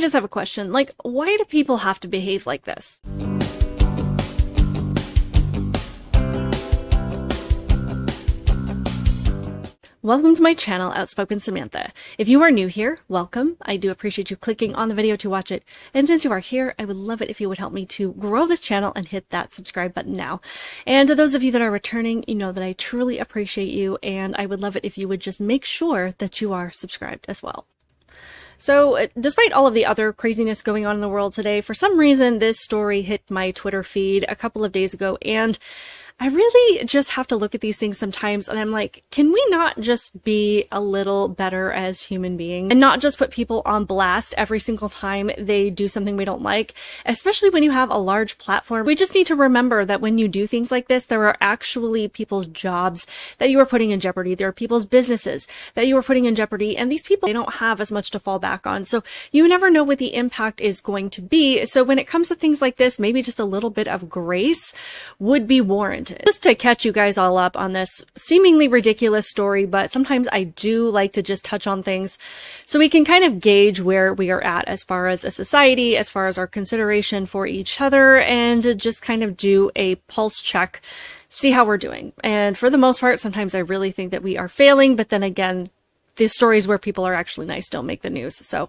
just have a question. Like, why do people have to behave like this? Welcome to my channel, Outspoken Samantha. If you are new here, welcome. I do appreciate you clicking on the video to watch it. And since you are here, I would love it if you would help me to grow this channel and hit that subscribe button now. And to those of you that are returning, you know that I truly appreciate you, and I would love it if you would just make sure that you are subscribed as well. So, despite all of the other craziness going on in the world today, for some reason this story hit my Twitter feed a couple of days ago, and I really just have to look at these things sometimes and I'm like, can we not just be a little better as human beings and not just put people on blast every single time they do something we don't like, especially when you have a large platform. We just need to remember that when you do things like this, there are actually people's jobs that you are putting in jeopardy. There are people's businesses that you are putting in jeopardy, and these people, they don't have as much to fall back on. So you never know what the impact is going to be. So when it comes to things like this, maybe just a little bit of grace would be warranted. Just to catch you guys all up on this seemingly ridiculous story, but sometimes I do like to just touch on things so we can kind of gauge where we are at as far as a society, as far as our consideration for each other, and just kind of do a pulse check, see how we're doing. And for the most part, sometimes I really think that we are failing, but then again, the stories where people are actually nice don't make the news. So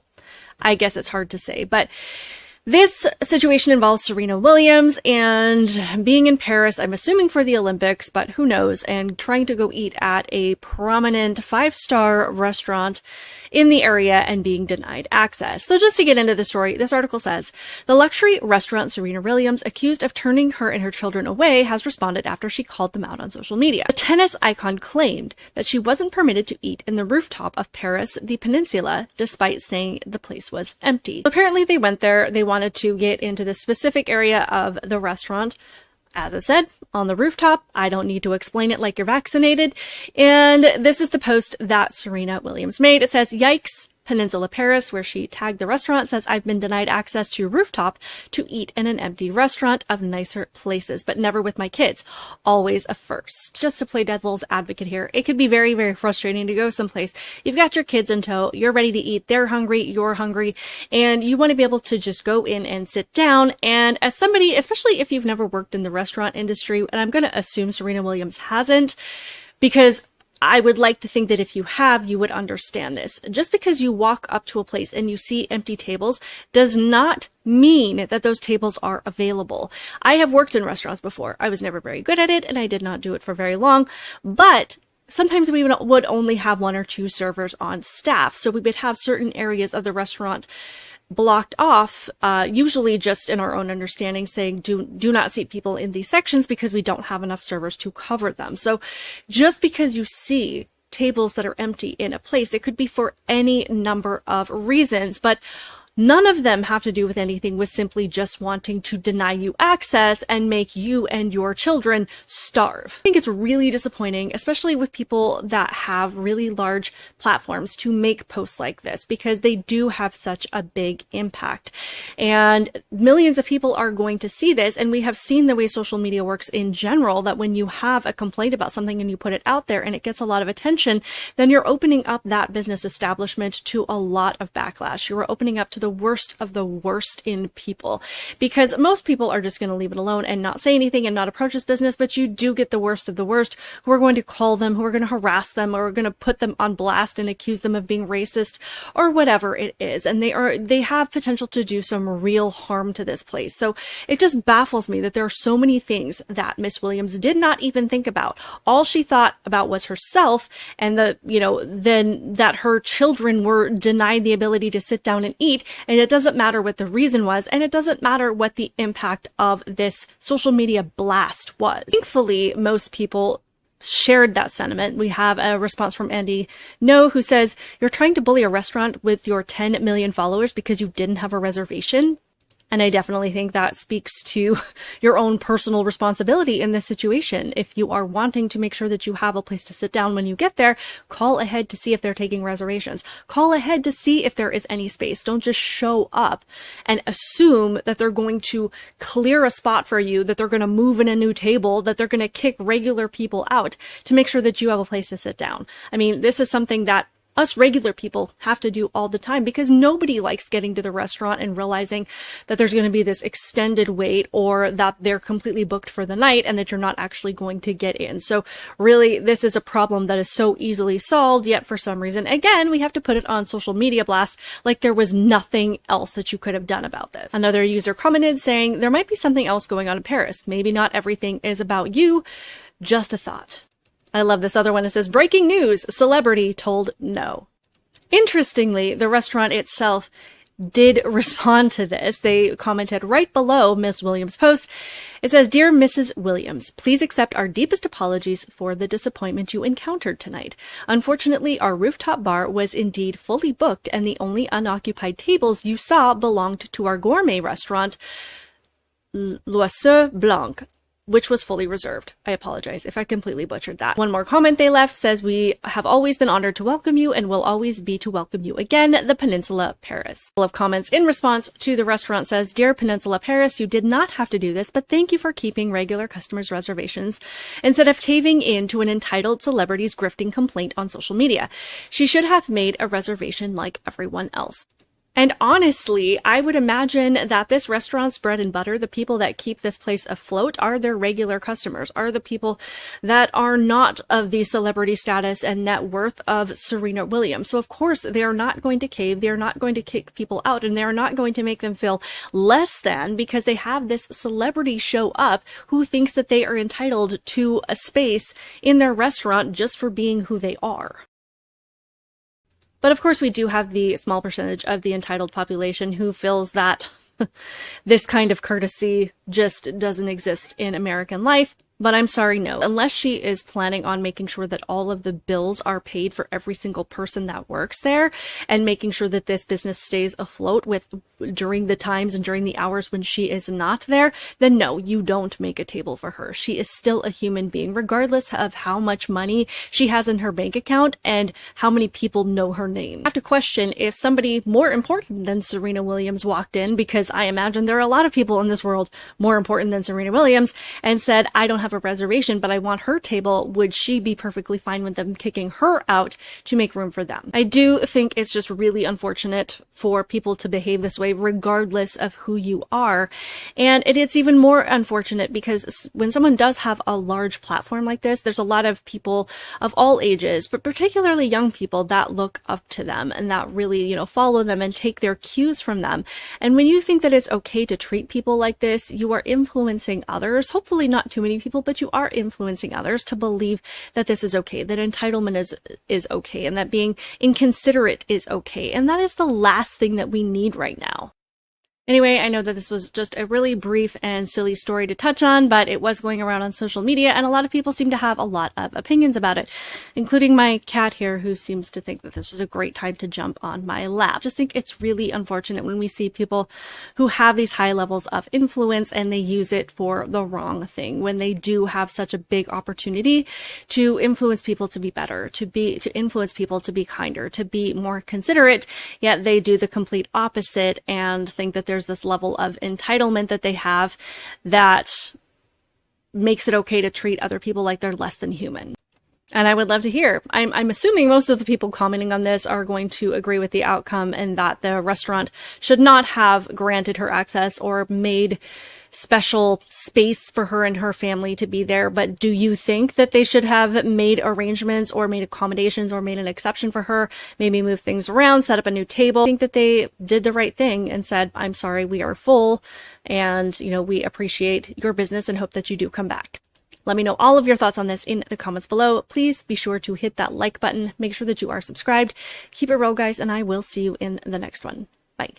I guess it's hard to say, but this situation involves Serena Williams and being in Paris, I'm assuming for the Olympics, but who knows, and trying to go eat at a prominent 5-star restaurant in the area and being denied access. So just to get into the story, this article says, the luxury restaurant Serena Williams, accused of turning her and her children away, has responded after she called them out on social media. The tennis icon claimed that she wasn't permitted to eat in the rooftop of Paris, the Peninsula, despite saying the place was empty. Apparently they went there, they wanted to get into the specific area of the restaurant. As I said, on the rooftop. I don't need to explain it like you're vaccinated. And this is the post that Serena Williams made. It says, yikes, Peninsula, Paris, where she tagged the restaurant, says, I've been denied access to rooftop to eat in an empty restaurant of nicer places, but never with my kids. Always a first. Just to play devil's advocate here, it could be very, very frustrating to go someplace. You've got your kids in tow, you're ready to eat, they're hungry, you're hungry, and you want to be able to just go in and sit down. And as somebody, especially if you've never worked in the restaurant industry, and I'm going to assume Serena Williams hasn't, because I would like to think that if you have, you would understand this. Just because you walk up to a place and you see empty tables does not mean that those tables are available. I have worked in restaurants before. I was never very good at it and I did not do it for very long, but sometimes we would only have 1 or 2 servers on staff. So we would have certain areas of the restaurant blocked off, usually just in our own understanding, saying do not seat people in these sections because we don't have enough servers to cover them. So just because you see tables that are empty in a place, it could be for any number of reasons, but none of them have to do with anything with simply just wanting to deny you access and make you and your children starve. I think it's really disappointing, especially with people that have really large platforms, to make posts like this because they do have such a big impact. And millions of people are going to see this, and we have seen the way social media works in general, that when you have a complaint about something and you put it out there and it gets a lot of attention, then you're opening up that business establishment to a lot of backlash. You're opening up to the worst of the worst in people, because most people are just going to leave it alone and not say anything and not approach this business, but you do get the worst of the worst who are going to call them, who are going to harass them, or are going to put them on blast and accuse them of being racist or whatever it is, and they have potential to do some real harm to this place. So it just baffles me that there are so many things that Miss Williams did not even think about. All she thought about was herself, and then that her children were denied the ability to sit down and eat. And it doesn't matter what the reason was, and it doesn't matter what the impact of this social media blast was. Thankfully, most people shared that sentiment. We have a response from Andy No, who says, you're trying to bully a restaurant with your 10 million followers because you didn't have a reservation. And I definitely think that speaks to your own personal responsibility in this situation. If you are wanting to make sure that you have a place to sit down when you get there, call ahead to see if they're taking reservations. Call ahead to see if there is any space. Don't just show up and assume that they're going to clear a spot for you, that they're going to move in a new table, that they're going to kick regular people out to make sure that you have a place to sit down. I mean, this is something that us regular people have to do all the time, because nobody likes getting to the restaurant and realizing that there's going to be this extended wait, or that they're completely booked for the night and that you're not actually going to get in. So really, this is a problem that is so easily solved, yet for some reason, again, we have to put it on social media blast like there was nothing else that you could have done about this. Another user commented saying, there might be something else going on in Paris. Maybe not everything is about you. Just a thought. I love this other one. It says, breaking news, celebrity told no. Interestingly, the restaurant itself did respond to this. They commented right below Miss Williams' post. It says, Dear Mrs. Williams, please accept our deepest apologies for the disappointment you encountered tonight. Unfortunately, our rooftop bar was indeed fully booked, and the only unoccupied tables you saw belonged to our gourmet restaurant, L'Oiseau Blanc, which was fully reserved. I apologize if I completely butchered that. One more comment they left says, we have always been honored to welcome you and will always be to welcome you again, the Peninsula, Paris. Full of comments in response to the restaurant says, Dear Peninsula, Paris, you did not have to do this, but thank you for keeping regular customers' reservations instead of caving in to an entitled celebrity's grifting complaint on social media. She should have made a reservation like everyone else. And honestly, I would imagine that this restaurant's bread and butter, the people that keep this place afloat, are their regular customers, are the people that are not of the celebrity status and net worth of Serena Williams. So of course, they are not going to cave. They're not going to kick people out, and they're not going to make them feel less than because they have this celebrity show up who thinks that they are entitled to a space in their restaurant just for being who they are. But of course, we do have the small percentage of the entitled population who feels that this kind of courtesy just doesn't exist in American life. But I'm sorry, no. Unless she is planning on making sure that all of the bills are paid for every single person that works there and making sure that this business stays afloat during the times and during the hours when she is not there, then no, you don't make a table for her. She is still a human being, regardless of how much money she has in her bank account and how many people know her name. I have to question if somebody more important than Serena Williams walked in, because I imagine there are a lot of people in this world more important than Serena Williams, and said, I don't have a reservation, but I want her table, would she be perfectly fine with them kicking her out to make room for them? I do think it's just really unfortunate for people to behave this way, regardless of who you are. And it's even more unfortunate because when someone does have a large platform like this, there's a lot of people of all ages, but particularly young people, that look up to them and that really, follow them and take their cues from them. And when you think that it's okay to treat people like this, you are influencing others, hopefully not too many people, but you are influencing others to believe that this is okay, that entitlement is okay, and that being inconsiderate is okay. And that is the last thing that we need right now. Anyway, I know that this was just a really brief and silly story to touch on, but it was going around on social media, and a lot of people seem to have a lot of opinions about it, including my cat here, who seems to think that this was a great time to jump on my lap. Just think it's really unfortunate when we see people who have these high levels of influence and they use it for the wrong thing, when they do have such a big opportunity to influence people to be better, to influence people to be kinder, to be more considerate, yet they do the complete opposite and think that there's this level of entitlement that they have that makes it okay to treat other people like they're less than human. And I would love to hear. I'm assuming most of the people commenting on this are going to agree with the outcome and that the restaurant should not have granted her access or made special space for her and her family to be there. But do you think that they should have made arrangements or made accommodations or made an exception for her, maybe move things around, set up a new table? I think that they did the right thing and said, I'm sorry, we are full, and we appreciate your business and hope that you do come back. Let me know all of your thoughts on this in the comments below. Please be sure to hit that like button. Make sure that you are subscribed. Keep it real, guys, and I will see you in the next one. Bye.